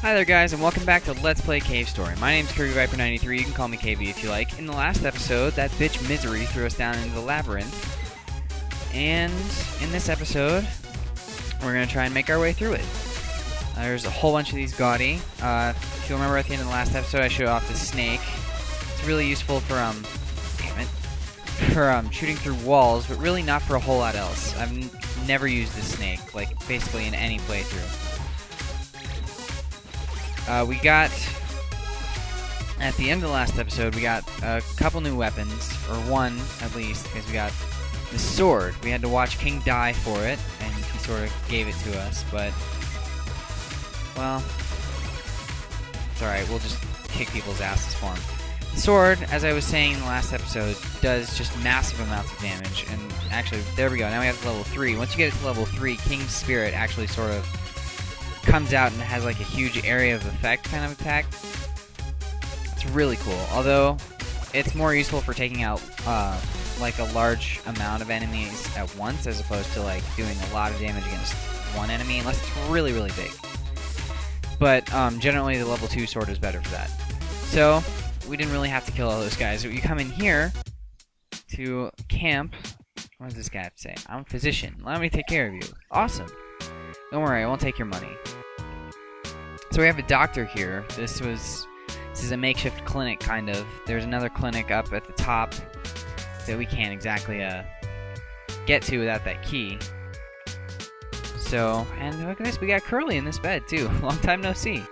Hi there guys, and welcome back to Let's Play Cave Story. My name's KirbyViper93, you can call me KB if you like. In the last episode, that bitch Misery threw us down into the Labyrinth. And in this episode, we're going to try and make our way through it. There's a whole bunch of these gaudy. If you remember at the end of the last episode, I showed off the snake. It's really useful for, shooting through walls, but really not for a whole lot else. I've never used this snake, like, basically in any playthrough. We got, at the end of the last episode, we got a couple new weapons, or one at least, because we got the sword. We had to watch King die for it, and he sort of gave it to us, but, well, it's alright, we'll just kick people's asses for him. The sword, as I was saying in the last episode, does just massive amounts of damage, and actually, there we go, now we have level 3. Once you get it to level 3, King's Spirit actually sort of comes out and has like a huge area of effect kind of attack. It's really cool, although it's more useful for taking out like a large amount of enemies at once as opposed to like doing a lot of damage against one enemy unless it's really really big. But generally the level 2 sword is better for that. So we didn't really have to kill all those guys. You come in here to camp. What does this guy have to say? I'm a physician. Allow me to take care of you. Awesome. Don't worry, I won't take your money. So we have a doctor here. This is a makeshift clinic, kind of. There's another clinic up at the top that we can't exactly get to without that key. So, and look at this, we got Curly in this bed too. Long time no see.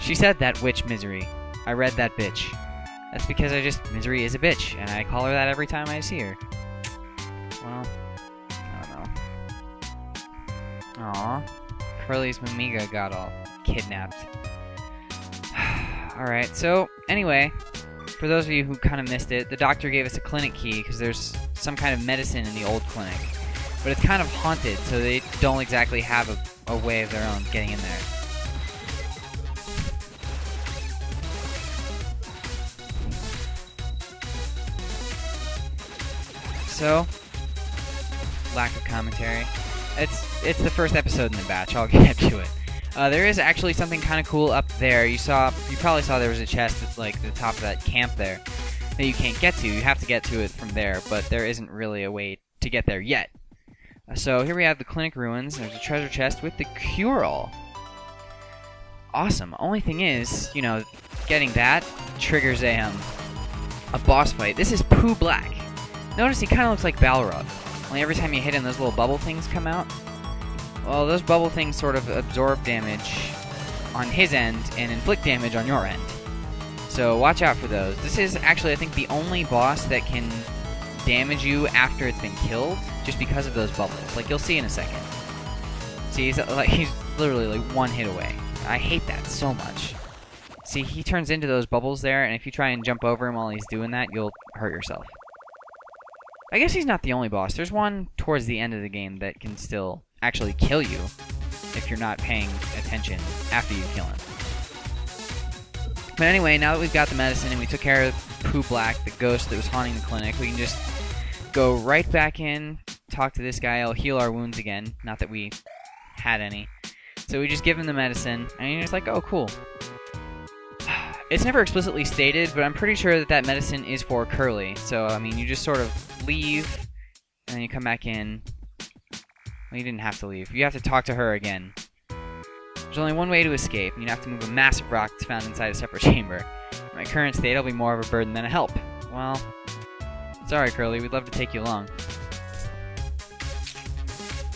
She said that witch Misery. I read that bitch. That's because Misery is a bitch, and I call her that every time I see her. Well, aw, Curly's Mamiga got all kidnapped. Alright, so, anyway, for those of you who kind of missed it, the doctor gave us a clinic key because there's some kind of medicine in the old clinic. But it's kind of haunted, so they don't exactly have a way of their own getting in there. So, lack of commentary. It's the first episode in the batch. I'll get to it. There is actually something kind of cool up there. You probably saw there was a chest at like the top of that camp there that you can't get to. You have to get to it from there, but there isn't really a way to get there yet. So here we have the Clinio Ruins. There's a treasure chest with the cure-all. Awesome. Only thing is, you know, getting that triggers a boss fight. This is Pooh Black. Notice he kind of looks like Balrog. Only every time you hit him, those little bubble things come out. Well, those bubble things sort of absorb damage on his end and inflict damage on your end. So watch out for those. This is actually, I think, the only boss that can damage you after it's been killed, just because of those bubbles. Like, you'll see in a second. See, he's literally like one hit away. I hate that so much. See, he turns into those bubbles there, and if you try and jump over him while he's doing that, you'll hurt yourself. I guess he's not the only boss. There's one towards the end of the game that can still actually kill you if you're not paying attention after you kill him. But anyway, now that we've got the medicine and we took care of Pooh Black, the ghost that was haunting the clinic, we can just go right back in, talk to this guy. I'll heal our wounds again. Not that we had any. So we just give him the medicine, and he's just like, oh, cool. It's never explicitly stated, but I'm pretty sure that medicine is for Curly. So, I mean, you just sort of leave, and then you come back in. Well, you didn't have to leave. You have to talk to her again. There's only one way to escape, and you'd have to move a massive rock that's found inside a separate chamber. In my current state, I'll be more of a burden than a help. Well, sorry, Curly. We'd love to take you along.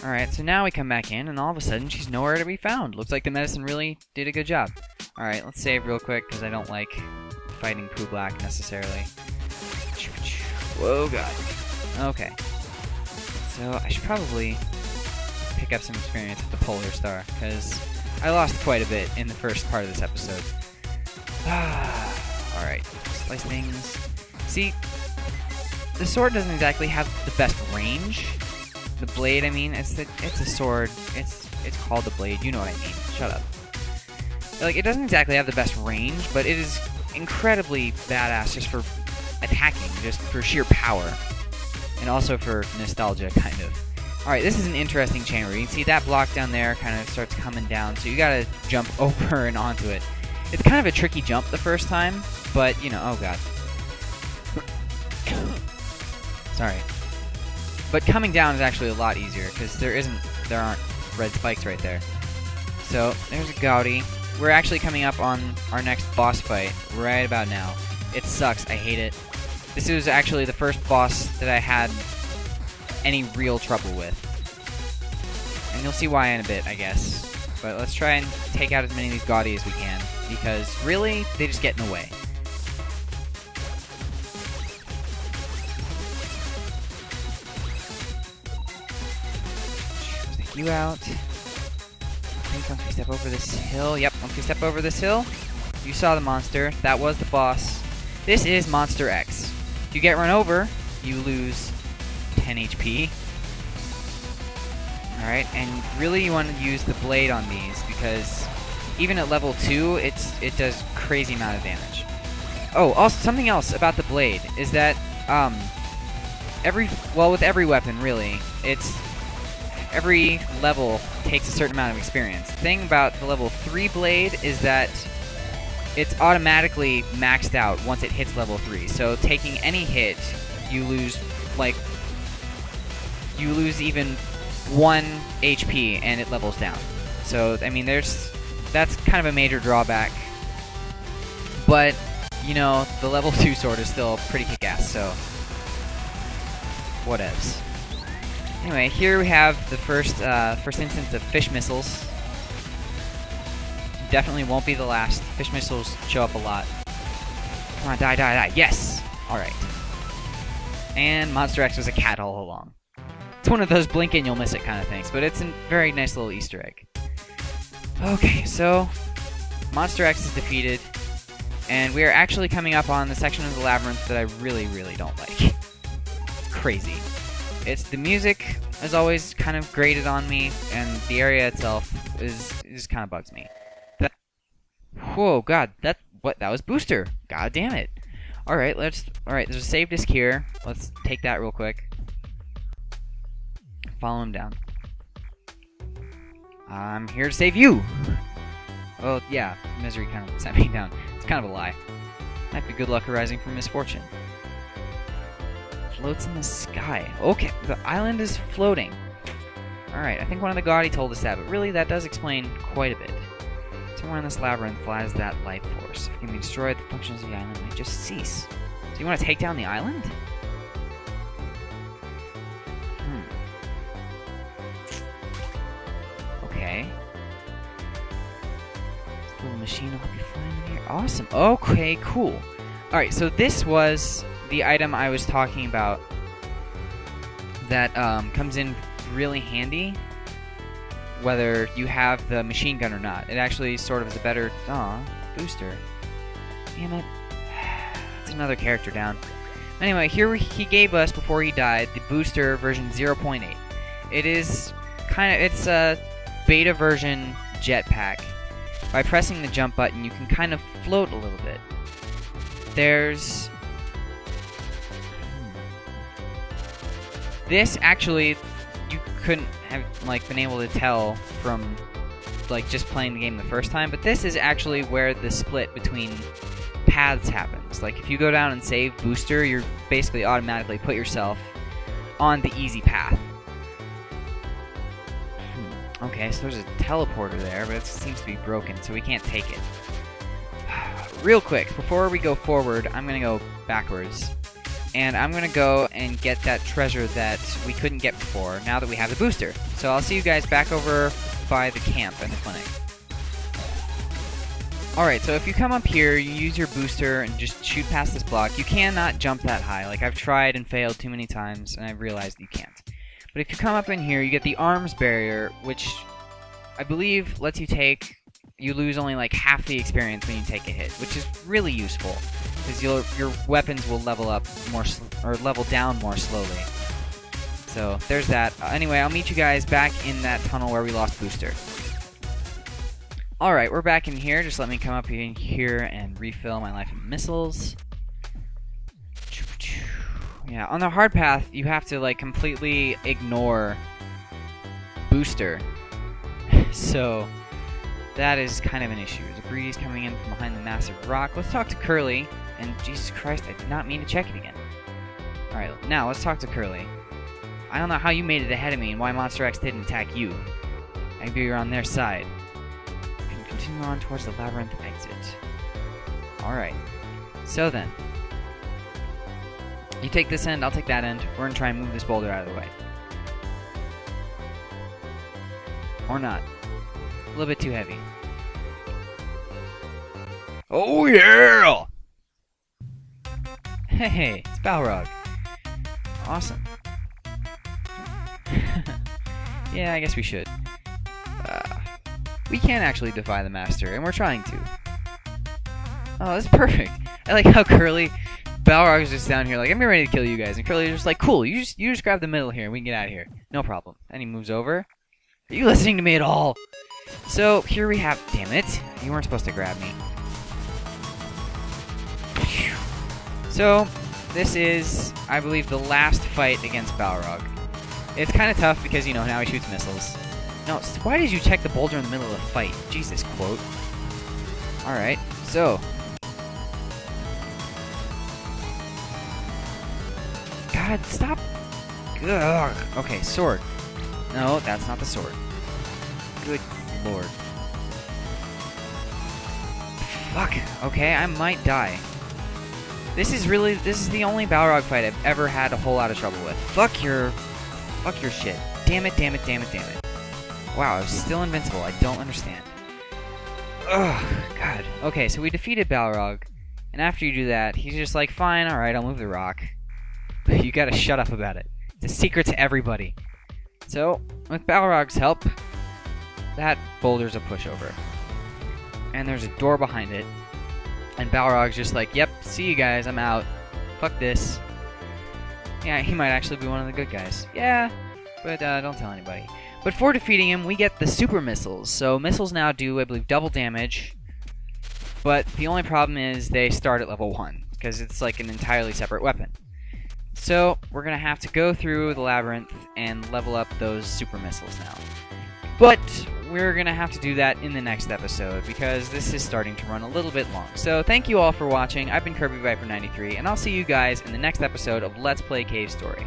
Alright, so now we come back in, and all of a sudden, she's nowhere to be found. Looks like the medicine really did a good job. Alright, let's save real quick, because I don't like fighting Pooh Black necessarily. Whoa, God. Okay. So, I should probably pick up some experience with the Polar Star, because I lost quite a bit in the first part of this episode. Alright, slice things. See, the sword doesn't exactly have the best range. The blade, I mean, it's a sword. It's called the blade, you know what I mean. Shut up. Like, it doesn't exactly have the best range, but it is incredibly badass just for attacking, just for sheer power. And also for nostalgia, kind of. Alright, this is an interesting chamber. You can see that block down there kind of starts coming down, so you gotta jump over and onto it. It's kind of a tricky jump the first time, but, you know, oh god. Sorry. But coming down is actually a lot easier, because there aren't red spikes right there. So, there's a Gaudi. We're actually coming up on our next boss fight right about now. It sucks, I hate it. This was actually the first boss that I had any real trouble with. And you'll see why in a bit, I guess. But let's try and take out as many of these Gaudi as we can, because really, they just get in the way. Take you out. I think once we step over this hill, yep, once we step over this hill, you saw the monster, that was the boss. This is Monster X. If you get run over, you lose 10 HP. Alright, and really you want to use the blade on these, because even at level 2, it does crazy amount of damage. Oh, also something else about the blade is that with every weapon really, every level takes a certain amount of experience. The thing about the level 3 blade is that it's automatically maxed out once it hits level 3. So taking any hit, you lose even 1 HP and it levels down. So I mean that's kind of a major drawback. But you know, the level 2 sword is still pretty kick-ass, so whatevs. Anyway, here we have the first instance of fish missiles. Definitely won't be the last. Fish missiles show up a lot. Come on, die, die, die. Yes! Alright. And Monster X was a cat all along. It's one of those blink and you'll miss it kind of things, but it's a very nice little Easter egg. Okay, so Monster X is defeated, and we are actually coming up on the section of the labyrinth that I really, really don't like. It's crazy. The music is always kind of grated on me, and the area itself just kind of bugs me. Whoa, god, that was Booster. God damn it. Alright, there's a save disk here. Let's take that real quick. Follow him down. I'm here to save you! Well, yeah, misery kind of sent me down. It's kind of a lie. Might be good luck arising from misfortune. Floats in the sky. Okay, the island is floating. Alright, I think one of the Gaudi told us that, but really that does explain quite a bit. Somewhere in this labyrinth lies that life force. If it can be destroyed, the functions of the island may just cease. So you want to take down the island? Okay. This little machine will help you fly in the air. Awesome. Okay, cool. Alright, so this was the item I was talking about that comes in really handy whether you have the machine gun or not. It actually sort of is a better... Aw, Booster. Damn it. That's another character down. Anyway, here he gave us, before he died, the Booster version 0.8. It is it's a beta version jetpack. By pressing the jump button, you can kind of float a little bit. There's... This actually, you couldn't have been able to tell from just playing the game the first time, but this is actually where the split between paths happens. Like if you go down and save Booster, you're basically automatically put yourself on the easy path. Okay, so there's a teleporter there, but it seems to be broken, so we can't take it. Real quick, before we go forward, I'm gonna go backwards. And I'm gonna go and get that treasure that we couldn't get before, now that we have the Booster. So I'll see you guys back over by the camp and the clinic. Alright, so if you come up here, you use your Booster and just shoot past this block. You cannot jump that high. Like, I've tried and failed too many times, and I've realized you can't. But if you come up in here, you get the arms barrier, which I believe lets you you lose only half the experience when you take a hit, which is really useful. Because your weapons will level up or level down more slowly. So there's that. Anyway, I'll meet you guys back in that tunnel where we lost Booster. Alright, we're back in here. Just let me come up in here and refill my life and missiles. Yeah, on the hard path, you have to completely ignore booster. So that is kind of an issue. Debris coming in from behind the massive rock. Let's talk to Curly. And Jesus Christ, I did not mean to check it again. Alright, now let's talk to Curly. I don't know how you made it ahead of me and why Monster X didn't attack you. Maybe you're on their side. You can continue on towards the Labyrinth exit. Alright. So then. You take this end, I'll take that end. We're gonna try and move this boulder out of the way. Or not. A little bit too heavy. Oh yeah! Hey, it's Balrog. Awesome. Yeah, I guess we should. We can actually defy the Master, and we're trying to. Oh, that's perfect. I like how Curly, Balrog is just down here like, I'm ready to kill you guys, and Curly's just like, cool, you just grab the middle here, and we can get out of here. No problem. And he moves over. Are you listening to me at all? So, here we have... Damn it. You weren't supposed to grab me. So, this is, I believe, the last fight against Balrog. It's kind of tough because, you know, now he shoots missiles. No, why did you check the boulder in the middle of the fight? Jesus, quote. Alright, so... God, stop! Ugh. Okay, sword. No, that's not the sword. Good lord. Fuck. Okay, I might die. This is the only Balrog fight I've ever had a whole lot of trouble with. Fuck your shit. Damn it, damn it, damn it, damn it. Wow, I was still invincible. I don't understand. Ugh, God. Okay, so we defeated Balrog, and after you do that, he's just like, fine, alright, I'll move the rock. But you gotta shut up about it. It's a secret to everybody. So, with Balrog's help, that boulder's a pushover. And there's a door behind it. And Balrog's just like, yep, see you guys, I'm out. Fuck this. Yeah, he might actually be one of the good guys. Yeah, but don't tell anybody. But for defeating him, we get the super missiles. So missiles now do, I believe, double damage. But the only problem is they start at level 1, because it's like an entirely separate weapon. So we're going to have to go through the labyrinth and level up those super missiles now. But we're going to have to do that in the next episode, because this is starting to run a little bit long. So thank you all for watching. I've been Kirby Viper 93, and I'll see you guys in the next episode of Let's Play Cave Story.